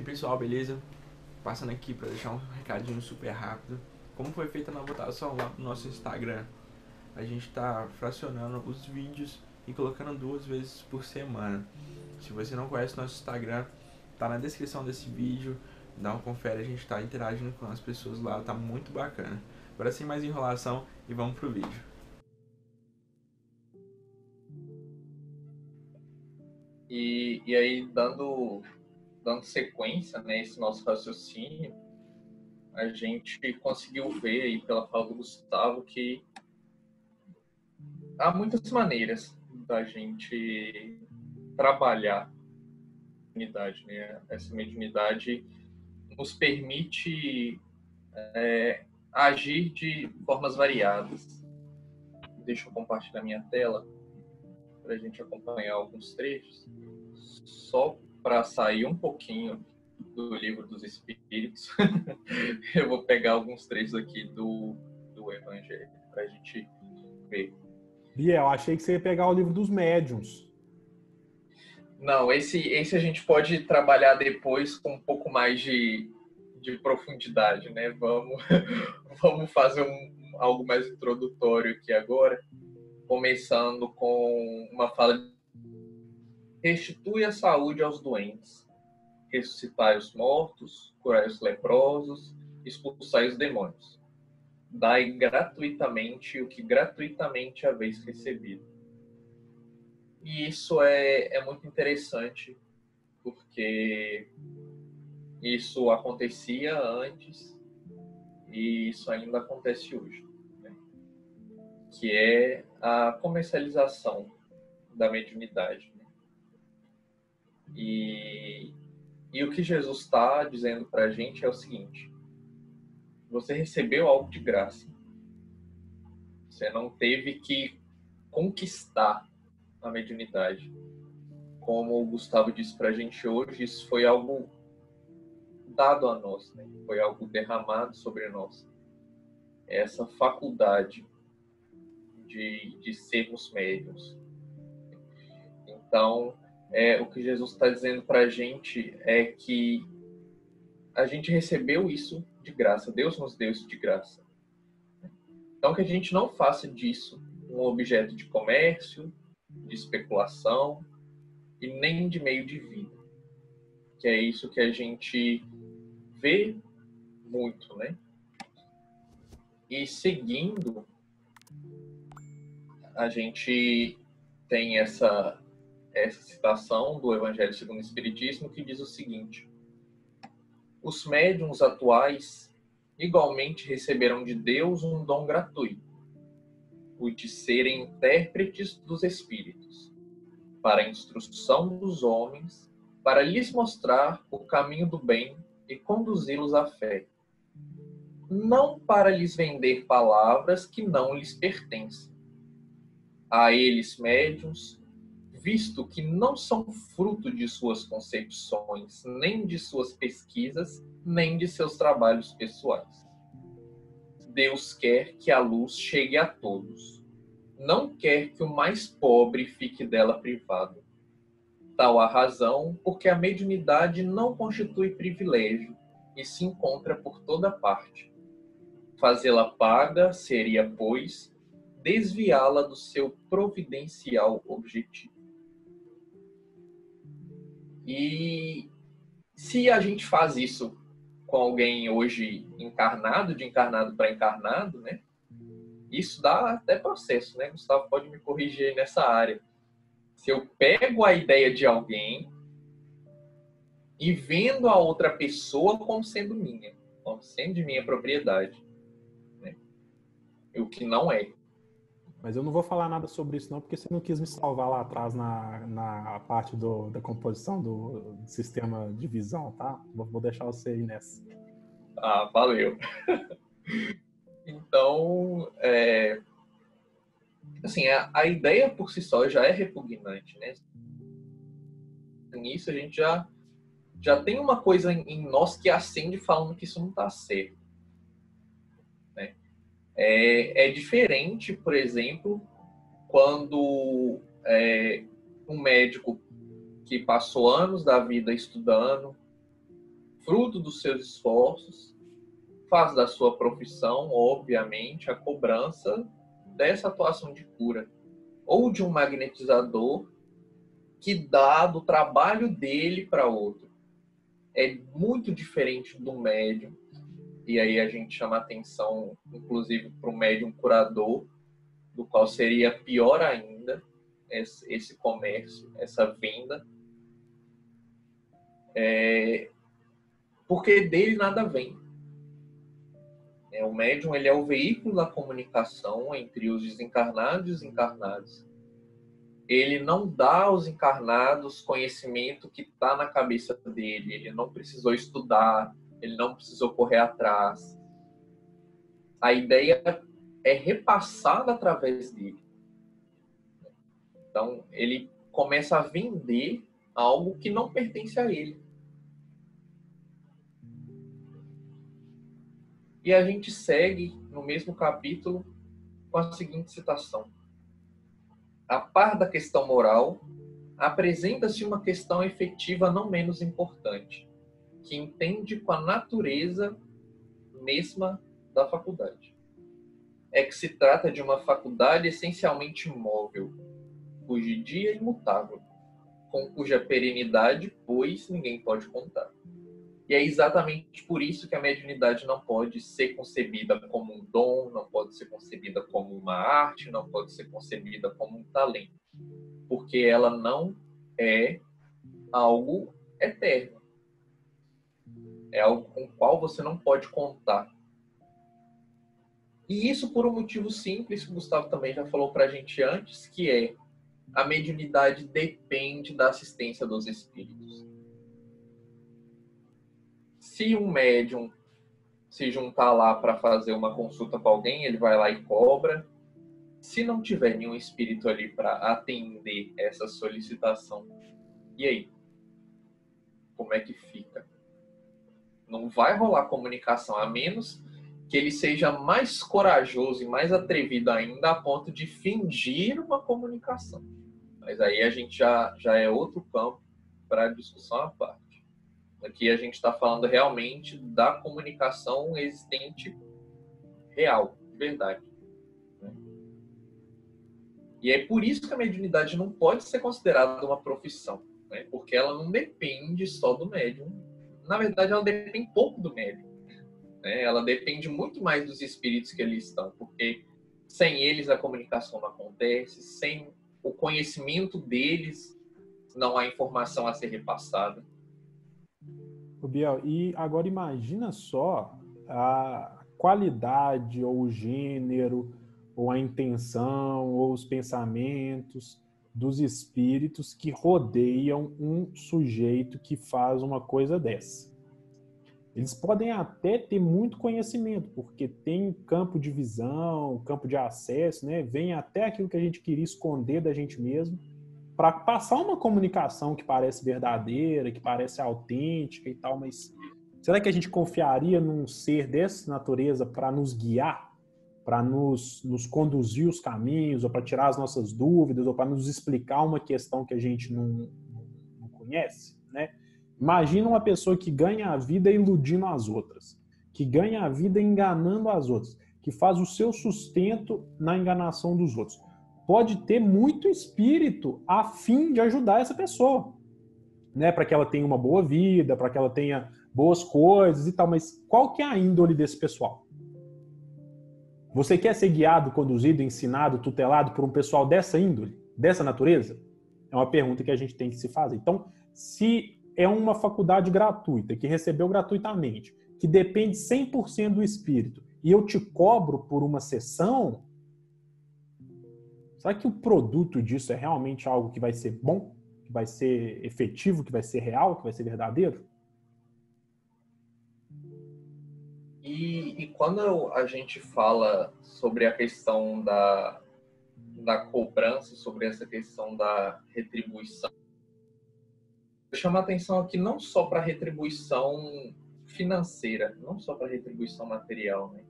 E pessoal, beleza? Passando aqui para deixar um recadinho super rápido. Como foi feita na votação lá no nosso Instagram, a gente está fracionando os vídeos e colocando 2 vezes por semana. Se você não conhece nosso Instagram, tá na descrição desse vídeo, dá uma confere, a gente está interagindo com as pessoas lá, tá muito bacana. Agora sem mais enrolação e vamos pro vídeo. E aí, dando sequência, né, esse nosso raciocínio, a gente conseguiu ver aí pela fala do Gustavo que há muitas maneiras da gente trabalhar a mediunidade, né? Essa mediunidade nos permite agir de formas variadas. Deixa eu compartilhar minha tela para a gente acompanhar alguns trechos, só para sair um pouquinho do Livro dos Espíritos. Eu vou pegar alguns trechos aqui do Evangelho para a gente ver. Biel, achei que você ia pegar o Livro dos Médiuns. Não, esse a gente pode trabalhar depois com um pouco mais de profundidade, né? Vamos fazer algo mais introdutório aqui agora, começando com uma fala: restitui a saúde aos doentes, ressuscitai os mortos, curai os leprosos, expulsai os demônios. Dai gratuitamente o que gratuitamente haveis recebido. E isso é muito interessante, porque isso acontecia antes e isso ainda acontece hoje, né? Que é a comercialização da mediunidade. Né? E o que Jesus está dizendo para a gente é o seguinte: você recebeu algo de graça. Você não teve que conquistar a mediunidade. Como o Gustavo disse para a gente hoje, isso foi algo dado a nós, né? Foi algo derramado sobre nós. Essa faculdade de sermos médiuns. Então, o que Jesus está dizendo para a gente é que a gente recebeu isso de graça. Deus nos deu isso de graça. Então, que a gente não faça disso um objeto de comércio, de especulação e nem de meio de vida. Que é isso que a gente vê muito, né? E seguindo, a gente tem essa citação do Evangelho segundo o Espiritismo que diz o seguinte: os médiuns atuais igualmente receberam de Deus um dom gratuito, o de serem intérpretes dos espíritos, para a instrução dos homens, para lhes mostrar o caminho do bem e conduzi-los à fé, não para lhes vender palavras que não lhes pertencem. A eles, médiuns, visto que não são fruto de suas concepções, nem de suas pesquisas, nem de seus trabalhos pessoais. Deus quer que a luz chegue a todos. Não quer que o mais pobre fique dela privado. Tal a razão porque a mediunidade não constitui privilégio e se encontra por toda parte. Fazê-la paga seria, pois, desviá-la do seu providencial objetivo. E se a gente faz isso com alguém hoje encarnado, de encarnado para encarnado, né? Isso dá até processo, né? Gustavo pode me corrigir nessa área. Se eu pego a ideia de alguém e vendo a outra pessoa como sendo minha, como sendo de minha propriedade, né? O que não é. Mas eu não vou falar nada sobre isso não, porque você não quis me salvar lá atrás na parte da composição do sistema de visão, tá? Vou deixar você aí nessa. Ah, valeu. Então, assim, a ideia por si só já é repugnante, né? Nisso a gente já tem uma coisa em nós que acende falando que isso não está certo. Né? É diferente, por exemplo, quando um médico que passou anos da vida estudando, fruto dos seus esforços, faz da sua profissão, obviamente, a cobrança dessa atuação de cura. Ou de um magnetizador que dá do trabalho dele para outro. É muito diferente do médium, e aí a gente chama atenção, inclusive, para o médium curador, do qual seria pior ainda esse comércio, essa venda, porque dele nada vem. O médium, ele é o veículo da comunicação entre os desencarnados e os encarnados. Ele não dá aos encarnados conhecimento que está na cabeça dele. Ele não precisou estudar, ele não precisou correr atrás. A ideia é repassada através dele. Então, ele começa a vender algo que não pertence a ele. E a gente segue no mesmo capítulo com a seguinte citação. A par da questão moral, apresenta-se uma questão efetiva não menos importante, que entende com a natureza mesma da faculdade. É que se trata de uma faculdade essencialmente móvel, cujo dia é imutável, com cuja perenidade, pois, ninguém pode contar. E é exatamente por isso que a mediunidade não pode ser concebida como um dom, não pode ser concebida como uma arte, não pode ser concebida como um talento. Porque ela não é algo eterno. É algo com o qual você não pode contar. E isso por um motivo simples, que o Gustavo também já falou para a gente antes, que é a mediunidade depende da assistência dos espíritos. Se um médium se juntar lá para fazer uma consulta com alguém, ele vai lá e cobra. Se não tiver nenhum espírito ali para atender essa solicitação, e aí? Como é que fica? Não vai rolar comunicação, a menos que ele seja mais corajoso e mais atrevido ainda a ponto de fingir uma comunicação. Mas aí a gente já é outro campo para discussão à parte. Aqui a gente está falando realmente da comunicação existente real, de verdade. E é por isso que a mediunidade não pode ser considerada uma profissão, né? Porque ela não depende só do médium. Na verdade, ela depende pouco do médium, né? Ela depende muito mais dos espíritos que ali estão, porque sem eles a comunicação não acontece, sem o conhecimento deles não há informação a ser repassada. O Biel, e agora imagina só a qualidade ou o gênero ou a intenção ou os pensamentos dos espíritos que rodeiam um sujeito que faz uma coisa dessa. Eles podem até ter muito conhecimento, porque tem campo de visão, campo de acesso, né? Vem até aquilo que a gente queria esconder da gente mesmo, para passar uma comunicação que parece verdadeira, que parece autêntica e tal, mas será que a gente confiaria num ser dessa natureza para nos guiar, para nos conduzir os caminhos, ou para tirar as nossas dúvidas, ou para nos explicar uma questão que a gente não conhece, né? Imagina uma pessoa que ganha a vida iludindo as outras, que ganha a vida enganando as outras, que faz o seu sustento na enganação dos outros. Pode ter muito espírito a fim de ajudar essa pessoa, né? Para que ela tenha uma boa vida, para que ela tenha boas coisas e tal, mas qual que é a índole desse pessoal? Você quer ser guiado, conduzido, ensinado, tutelado por um pessoal dessa índole, dessa natureza? É uma pergunta que a gente tem que se fazer. Então, se é uma faculdade gratuita, que recebeu gratuitamente, que depende 100% do espírito, e eu te cobro por uma sessão, será que o produto disso é realmente algo que vai ser bom, que vai ser efetivo, que vai ser real, que vai ser verdadeiro? E quando a gente fala sobre a questão da cobrança, sobre essa questão da retribuição, eu chamo a atenção aqui não só para a retribuição financeira, não só para a retribuição material, né?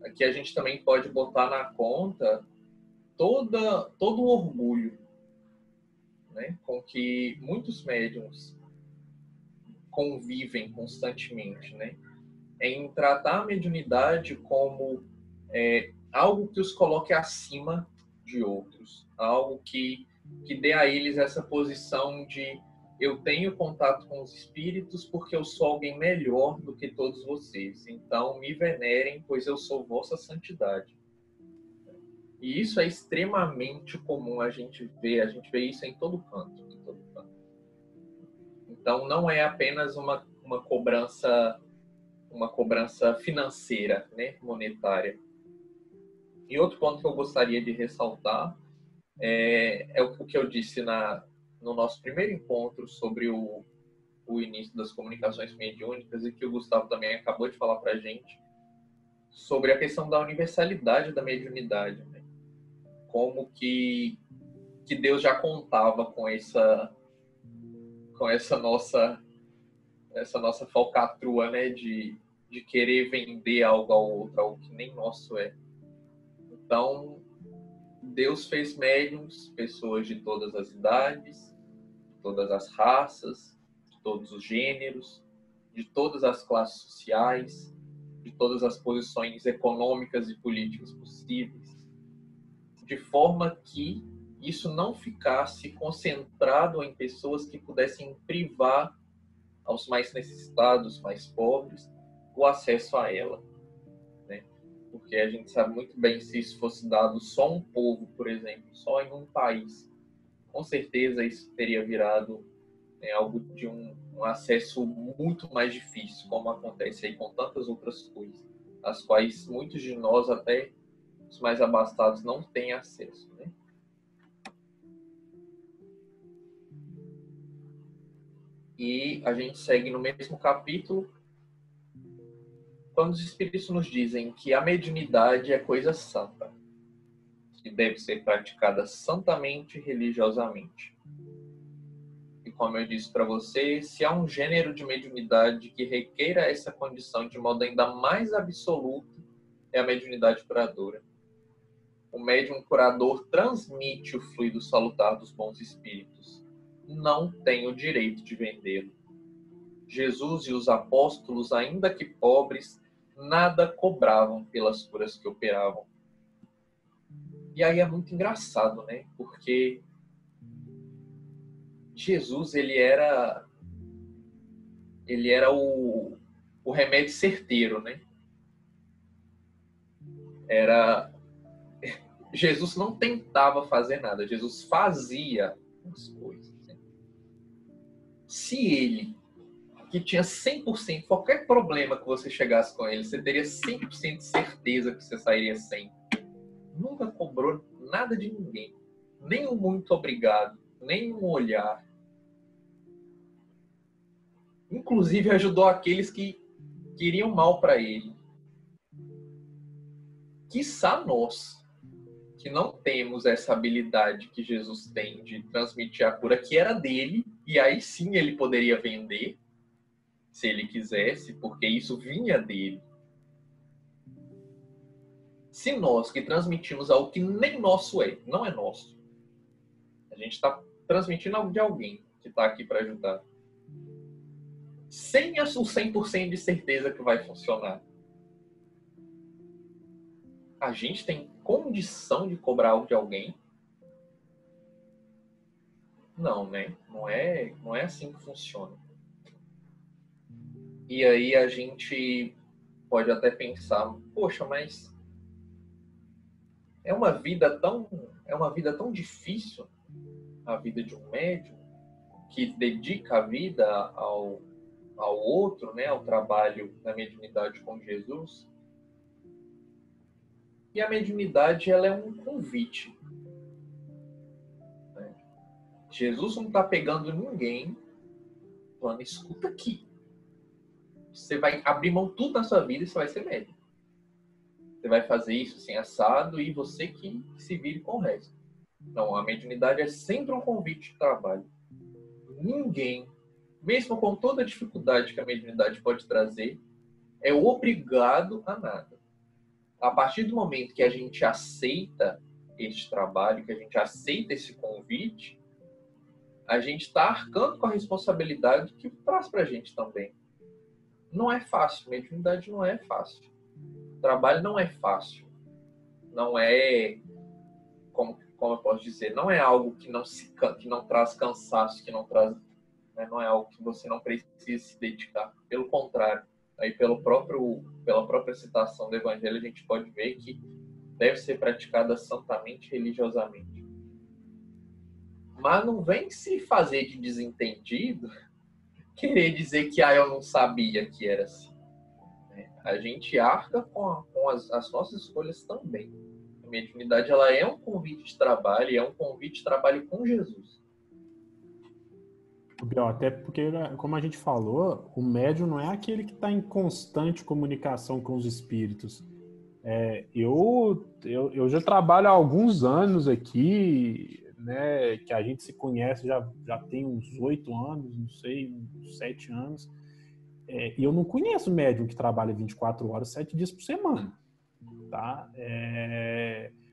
Aqui a gente também pode botar na conta todo o orgulho, né, com que muitos médiums convivem constantemente, né? Em tratar a mediunidade como algo que os coloque acima de outros, algo que dê a eles essa posição de eu tenho contato com os espíritos porque eu sou alguém melhor do que todos vocês, então me venerem, pois eu sou vossa santidade. E isso é extremamente comum a gente vê isso em todo canto, em todo canto. Então não é apenas uma cobrança financeira, né, monetária. E outro ponto que eu gostaria de ressaltar é o que eu disse no nosso primeiro encontro sobre o início das comunicações mediúnicas e que o Gustavo também acabou de falar para a gente sobre a questão da universalidade da mediunidade, né? Como que Deus já contava com essa nossa falcatrua, né, de querer vender algo ao outro, algo que nem nosso é. Então, Deus fez médiums, pessoas de todas as idades, de todas as raças, de todos os gêneros, de todas as classes sociais, de todas as posições econômicas e políticas possíveis, de forma que isso não ficasse concentrado em pessoas que pudessem privar aos mais necessitados, mais pobres, o acesso a ela, né? Porque a gente sabe muito bem, se isso fosse dado só a um povo, por exemplo, só em um país, com certeza isso teria virado algo de um acesso muito mais difícil, como acontece aí com tantas outras coisas, às quais muitos de nós, até os mais abastados, não têm acesso, né? E a gente segue no mesmo capítulo, quando os espíritos nos dizem que a mediunidade é coisa santa, que deve ser praticada santamente e religiosamente. E como eu disse para você, se há um gênero de mediunidade que requeira essa condição de modo ainda mais absoluto, é a mediunidade curadora. O médium curador transmite o fluido salutar dos bons espíritos. Não tem o direito de vendê-lo. Jesus e os apóstolos, ainda que pobres, nada cobravam pelas curas que operavam. E aí é muito engraçado, né? Porque Jesus, ele era o remédio certeiro, né? Jesus não tentava fazer nada, Jesus fazia as coisas. Né? Se ele, que tinha 100%, qualquer problema que você chegasse com ele, você teria 100% de certeza que você sairia sem. Nunca cobrou nada de ninguém. Nem um muito obrigado, nem um olhar. Inclusive ajudou aqueles que queriam mal para ele. Quiçá nós, que não temos essa habilidade que Jesus tem de transmitir a cura que era dele, e aí sim ele poderia vender, se ele quisesse, porque isso vinha dele. Se nós que transmitimos algo que nem nosso é, não é nosso, a gente está transmitindo algo de alguém que está aqui para ajudar, sem o 100% de certeza que vai funcionar, a gente tem condição de cobrar algo de alguém? Não, né? Não é assim que funciona. E aí a gente pode até pensar, poxa, mas é uma vida tão difícil, a vida de um médium, que dedica a vida ao outro, né, ao trabalho da mediunidade com Jesus. E a mediunidade, ela é um convite. Né? Jesus não está pegando ninguém falando, escuta aqui. Você vai abrir mão tudo na sua vida e você vai ser médium. Você vai fazer isso assim, assado, e você que se vire com o resto. Então, a mediunidade é sempre um convite de trabalho. Ninguém, mesmo com toda a dificuldade que a mediunidade pode trazer, é obrigado a nada. A partir do momento que a gente aceita este trabalho, que a gente aceita esse convite, a gente está arcando com a responsabilidade que traz para a gente também. Não é fácil, mediunidade não é fácil. O trabalho não é fácil. Não é, como eu posso dizer, não é algo que não traz cansaço, que não traz, né, não é algo que você não precisa se dedicar. Pelo contrário, aí pela própria citação do Evangelho, a gente pode ver que deve ser praticada santamente, religiosamente. Mas não vem se fazer de desentendido, querer dizer que eu não sabia que era assim. A gente arca com as nossas escolhas também. A mediunidade, ela é um convite de trabalho, é um convite de trabalho com Jesus. Até porque, como a gente falou, o médium não é aquele que está em constante comunicação com os espíritos. Eu já trabalho há alguns anos aqui, né, que a gente se conhece já tem uns 8 anos, não sei, uns 7 anos, e eu não conheço médium que trabalha 24 horas, 7 dias por semana, tá?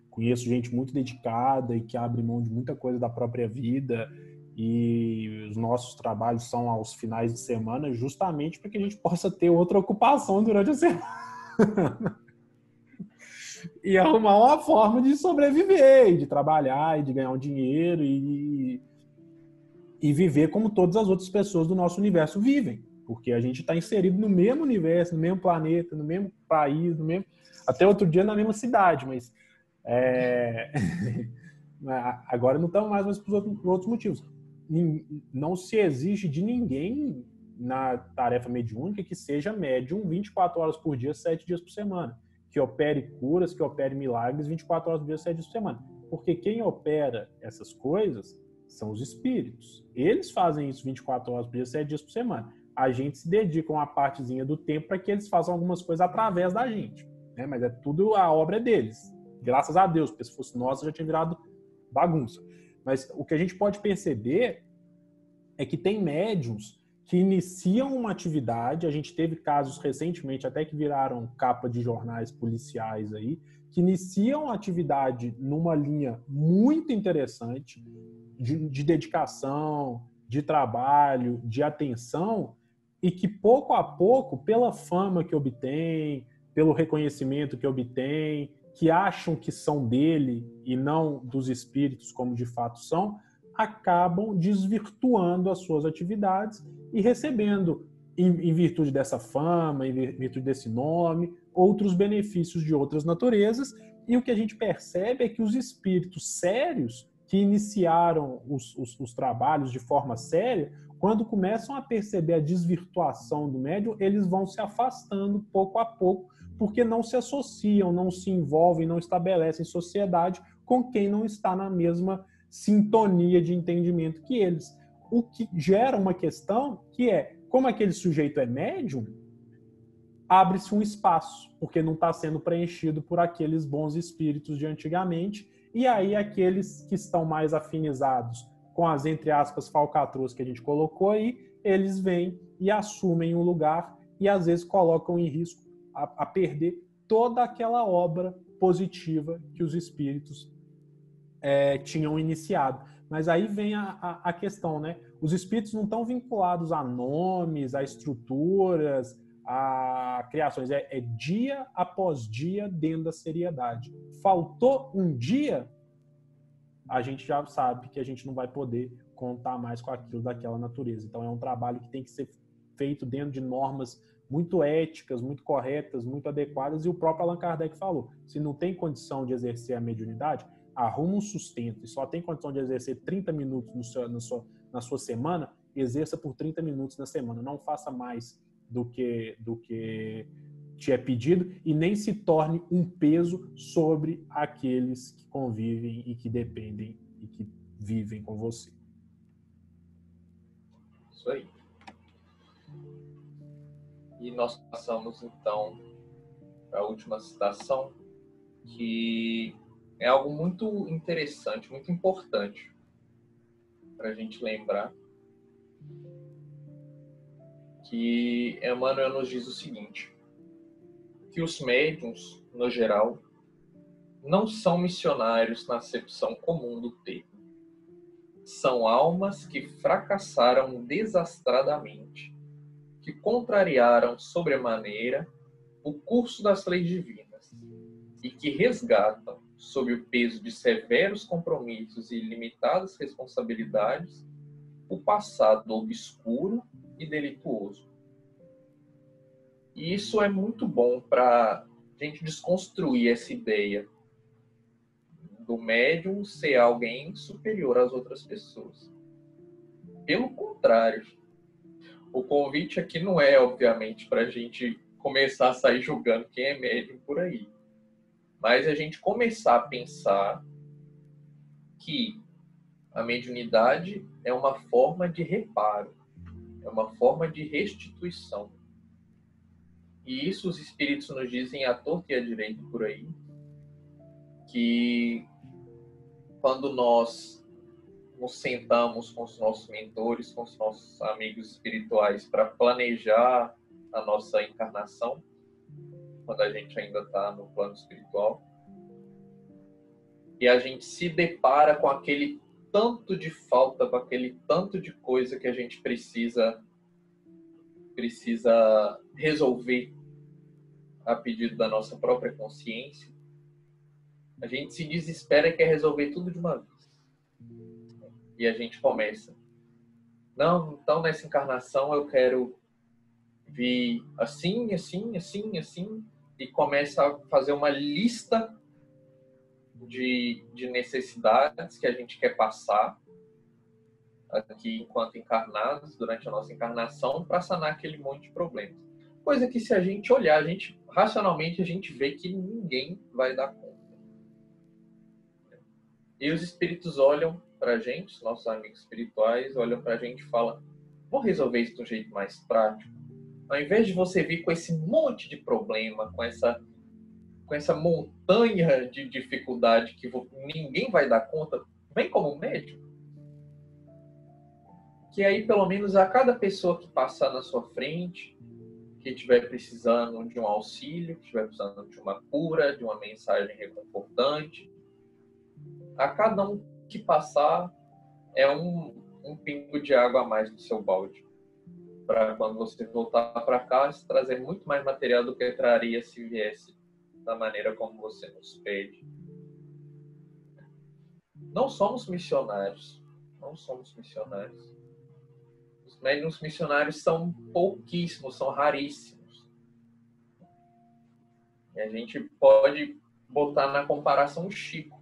Conheço gente muito dedicada e que abre mão de muita coisa da própria vida, e os nossos trabalhos são aos finais de semana justamente para que a gente possa ter outra ocupação durante a semana. E arrumar uma forma de sobreviver, e de trabalhar, e de ganhar um dinheiro, e viver como todas as outras pessoas do nosso universo vivem. Porque a gente está inserido no mesmo universo, no mesmo planeta, no mesmo país, até outro dia na mesma cidade, mas agora não estamos mais por outros motivos. Não se exige de ninguém na tarefa mediúnica que seja médium 24 horas por dia, 7 dias por semana. Que opere curas, que opere milagres 24 horas por dia, 7 dias por semana. Porque quem opera essas coisas são os espíritos. Eles fazem isso 24 horas por dia, 7 dias por semana. A gente se dedica uma partezinha do tempo para que eles façam algumas coisas através da gente. Né? Mas tudo a obra é deles. Graças a Deus, porque se fosse nossa já tinha virado bagunça. Mas o que a gente pode perceber é que tem médiums que iniciam uma atividade, a gente teve casos recentemente até que viraram capa de jornais policiais aí, que iniciam a atividade numa linha muito interessante de dedicação, de trabalho, de atenção, e que pouco a pouco, pela fama que obtém, pelo reconhecimento que obtém, que acham que são dele e não dos espíritos como de fato são, acabam desvirtuando as suas atividades e recebendo, em virtude dessa fama, em virtude desse nome, outros benefícios de outras naturezas. E o que a gente percebe é que os espíritos sérios, que iniciaram os trabalhos de forma séria, quando começam a perceber a desvirtuação do médium, eles vão se afastando pouco a pouco, porque não se associam, não se envolvem, não estabelecem sociedade com quem não está na mesma sintonia de entendimento que eles. O que gera uma questão que é, como aquele sujeito é médium, abre-se um espaço, porque não está sendo preenchido por aqueles bons espíritos de antigamente, e aí aqueles que estão mais afinizados com as, entre aspas, falcatruas que a gente colocou aí, eles vêm e assumem um lugar e às vezes colocam em risco a perder toda aquela obra positiva que os espíritos tinham iniciado. Mas aí vem a questão, né? Os espíritos não estão vinculados a nomes, a estruturas, a criações. É dia após dia dentro da seriedade. Faltou um dia, a gente já sabe que a gente não vai poder contar mais com aquilo daquela natureza. Então é um trabalho que tem que ser feito dentro de normas muito éticas, muito corretas, muito adequadas, e o próprio Allan Kardec falou, se não tem condição de exercer a mediunidade, arruma um sustento e só tem condição de exercer 30 minutos na sua semana, exerça por 30 minutos na semana, não faça mais do que te é pedido e nem se torne um peso sobre aqueles que convivem e que dependem e que vivem com você. Isso aí. E nós passamos, então, para a última citação, que é algo muito interessante, muito importante para a gente lembrar, que Emmanuel nos diz o seguinte, que os médiuns, no geral, não são missionários na acepção comum do termo. são almas que fracassaram desastradamente, que contrariaram sobremaneira o curso das leis divinas e que resgatam, sob o peso de severos compromissos e limitadas responsabilidades, o passado obscuro e delituoso. E isso é muito bom para a gente desconstruir essa ideia do médium ser alguém superior às outras pessoas. Pelo contrário, o convite aqui não é, obviamente, para a gente começar a sair julgando quem é médium por aí. Mas a gente começar a pensar que a mediunidade é uma forma de reparo, é uma forma de restituição. E isso os espíritos nos dizem à torta e à direita por aí, que quando nós nos sentamos com os nossos mentores, com os nossos amigos espirituais para planejar a nossa encarnação, quando a gente ainda está no plano espiritual, e a gente se depara com aquele tanto de falta, com aquele tanto de coisa que a gente precisa resolver a pedido da nossa própria consciência, a gente se desespera e quer resolver tudo de uma vez. E a gente começa. Não, então nessa encarnação eu quero vir assim, assim, assim, assim, e começa a fazer uma lista de necessidades que a gente quer passar aqui enquanto encarnados, durante a nossa encarnação, para sanar aquele monte de problemas. Coisa que se a gente olhar, racionalmente a gente vê que ninguém vai dar conta. E os espíritos olham para a gente, os nossos amigos espirituais, olham para a gente e falam: vamos resolver isso de um jeito mais prático. Ao invés de você vir com esse monte de problema, com essa montanha de dificuldade que ninguém vai dar conta, vem como médium. Que aí, pelo menos, a cada pessoa que passar na sua frente, que estiver precisando de um auxílio, que estiver precisando de uma cura, de uma mensagem reconfortante, a cada um que passar é um pingo de água a mais no seu balde. Para quando você voltar para casa, trazer muito mais material do que traria se viesse da maneira como você nos pede. Não somos missionários. Não somos missionários. Os médiuns missionários são pouquíssimos, são raríssimos. E a gente pode botar na comparação o Chico.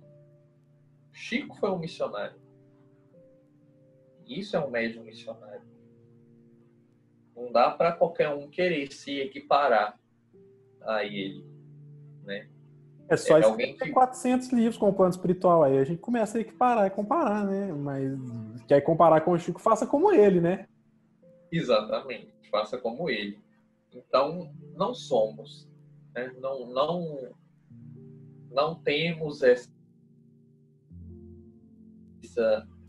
Chico foi um missionário. Isso é um médium missionário. Não dá para qualquer um querer se equiparar a ele, né? É só alguém escrever 400 livros com o plano espiritual. Aí a gente começa a equiparar e comparar, né? Mas quer comparar com o Chico, faça como ele, né? Exatamente. Faça como ele. Então, não somos. Né? Não temos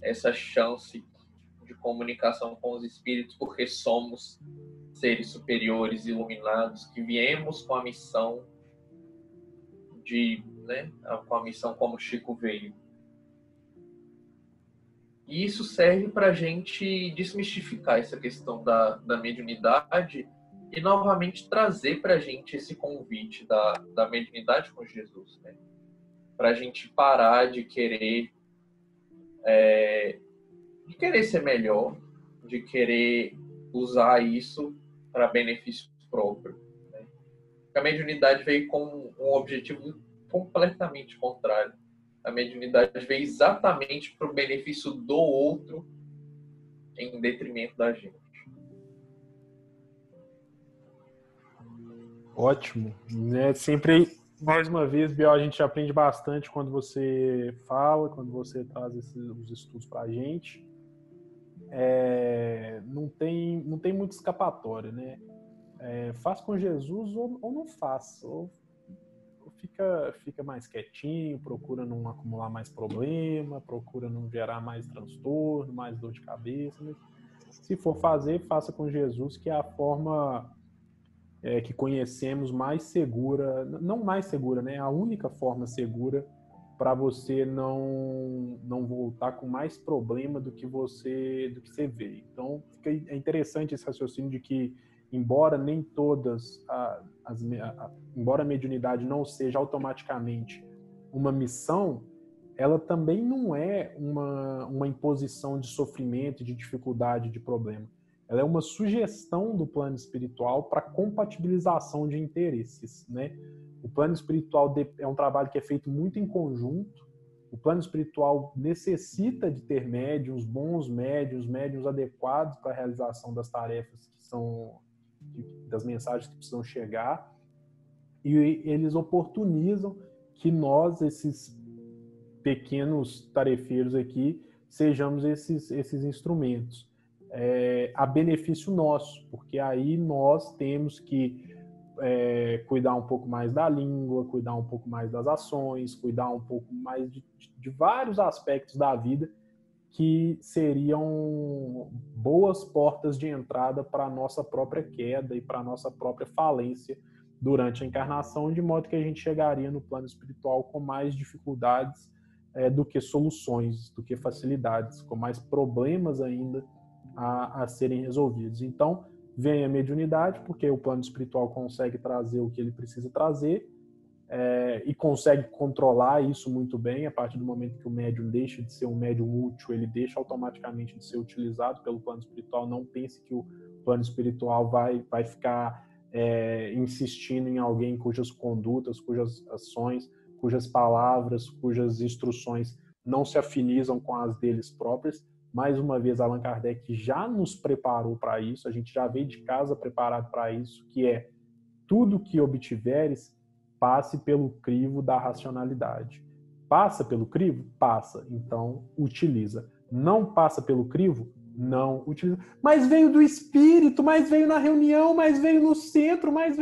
essa chance de comunicação com os espíritos, porque somos seres superiores, iluminados, que viemos com a missão com a missão como Chico veio. E isso serve para a gente desmistificar essa questão da mediunidade e novamente trazer para a gente esse convite da mediunidade com Jesus, né? Para a gente parar de querer ser melhor, de querer usar isso para benefício próprio. Né? A mediunidade veio com um objetivo completamente contrário. A mediunidade veio exatamente para o benefício do outro em detrimento da gente. Ótimo. Né? Sempre, mais uma vez, Biel, a gente aprende bastante quando você fala, quando você traz os estudos para a gente. Não tem muita escapatória, né? Faz com Jesus ou não faz. Ou fica mais quietinho, procura não acumular mais problema, procura não gerar mais transtorno, mais dor de cabeça. Mas se for fazer, faça com Jesus, que é a forma que conhecemos mais segura, não mais segura, né? A única forma segura para você não voltar com mais problema do que você vê. Então, é interessante esse raciocínio de que, embora nem todas, embora a mediunidade não seja automaticamente uma missão, ela também não é uma imposição de sofrimento, de dificuldade, de problema. Ela é uma sugestão do plano espiritual para compatibilização de interesses, né? O plano espiritual é um trabalho que é feito muito em conjunto. O plano espiritual necessita de ter médiuns, bons médiuns, médiuns adequados para a realização das tarefas que são, das mensagens que precisam chegar. E eles oportunizam que nós, esses pequenos tarefeiros aqui, sejamos esses instrumentos. A benefício nosso, porque aí nós temos que cuidar um pouco mais da língua, cuidar um pouco mais das ações, cuidar um pouco mais de vários aspectos da vida que seriam boas portas de entrada para a nossa própria queda e para a nossa própria falência durante a encarnação, de modo que a gente chegaria no plano espiritual com mais dificuldades do que soluções, do que facilidades, com mais problemas ainda a serem resolvidos. Então, vem a mediunidade, porque o plano espiritual consegue trazer o que ele precisa trazer e consegue controlar isso muito bem. A partir do momento que o médium deixa de ser um médium útil, ele deixa automaticamente de ser utilizado pelo plano espiritual. Não pense que o plano espiritual vai ficar insistindo em alguém cujas condutas, cujas ações, cujas palavras, cujas instruções não se afinizam com as deles próprias. Mais uma vez, Allan Kardec já nos preparou para isso, a gente já veio de casa preparado para isso, que é: tudo que obtiveres, passe pelo crivo da racionalidade. Passa pelo crivo? Passa. Então, utiliza. Não passa pelo crivo? Não utiliza. Mas veio do espírito, mas veio na reunião, mas veio no centro, mas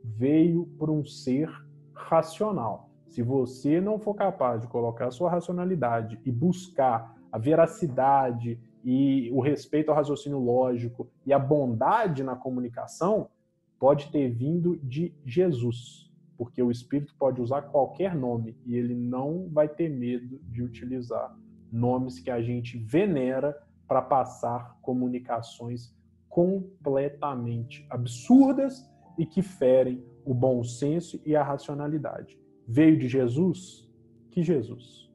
veio por um ser racional. Se você não for capaz de colocar a sua racionalidade e buscar a veracidade e o respeito ao raciocínio lógico e a bondade na comunicação, pode ter vindo de Jesus, porque o Espírito pode usar qualquer nome e ele não vai ter medo de utilizar nomes que a gente venera para passar comunicações completamente absurdas e que ferem o bom senso e a racionalidade. Veio de Jesus? Que Jesus?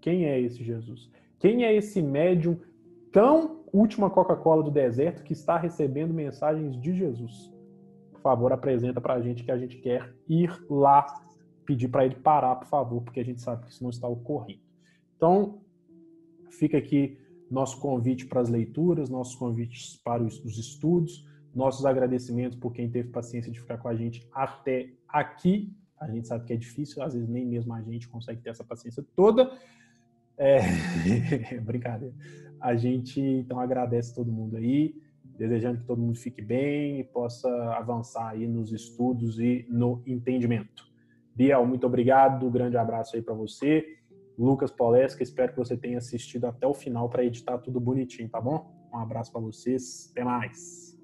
Quem é esse Jesus? Quem é esse médium tão última Coca-Cola do deserto que está recebendo mensagens de Jesus? Por favor, apresenta para a gente, que a gente quer ir lá pedir para ele parar, por favor, porque a gente sabe que isso não está ocorrendo. Então, fica aqui nosso convite para as leituras, nossos convites para os estudos, nossos agradecimentos por quem teve paciência de ficar com a gente até aqui. A gente sabe que é difícil, às vezes nem mesmo a gente consegue ter essa paciência toda. Brincadeira. A gente, então, agradece todo mundo aí, desejando que todo mundo fique bem e possa avançar aí nos estudos e no entendimento. Biel, muito obrigado, um grande abraço aí para você. Lucas Polesca, espero que você tenha assistido até o final para editar tudo bonitinho, tá bom? Um abraço para vocês, até mais.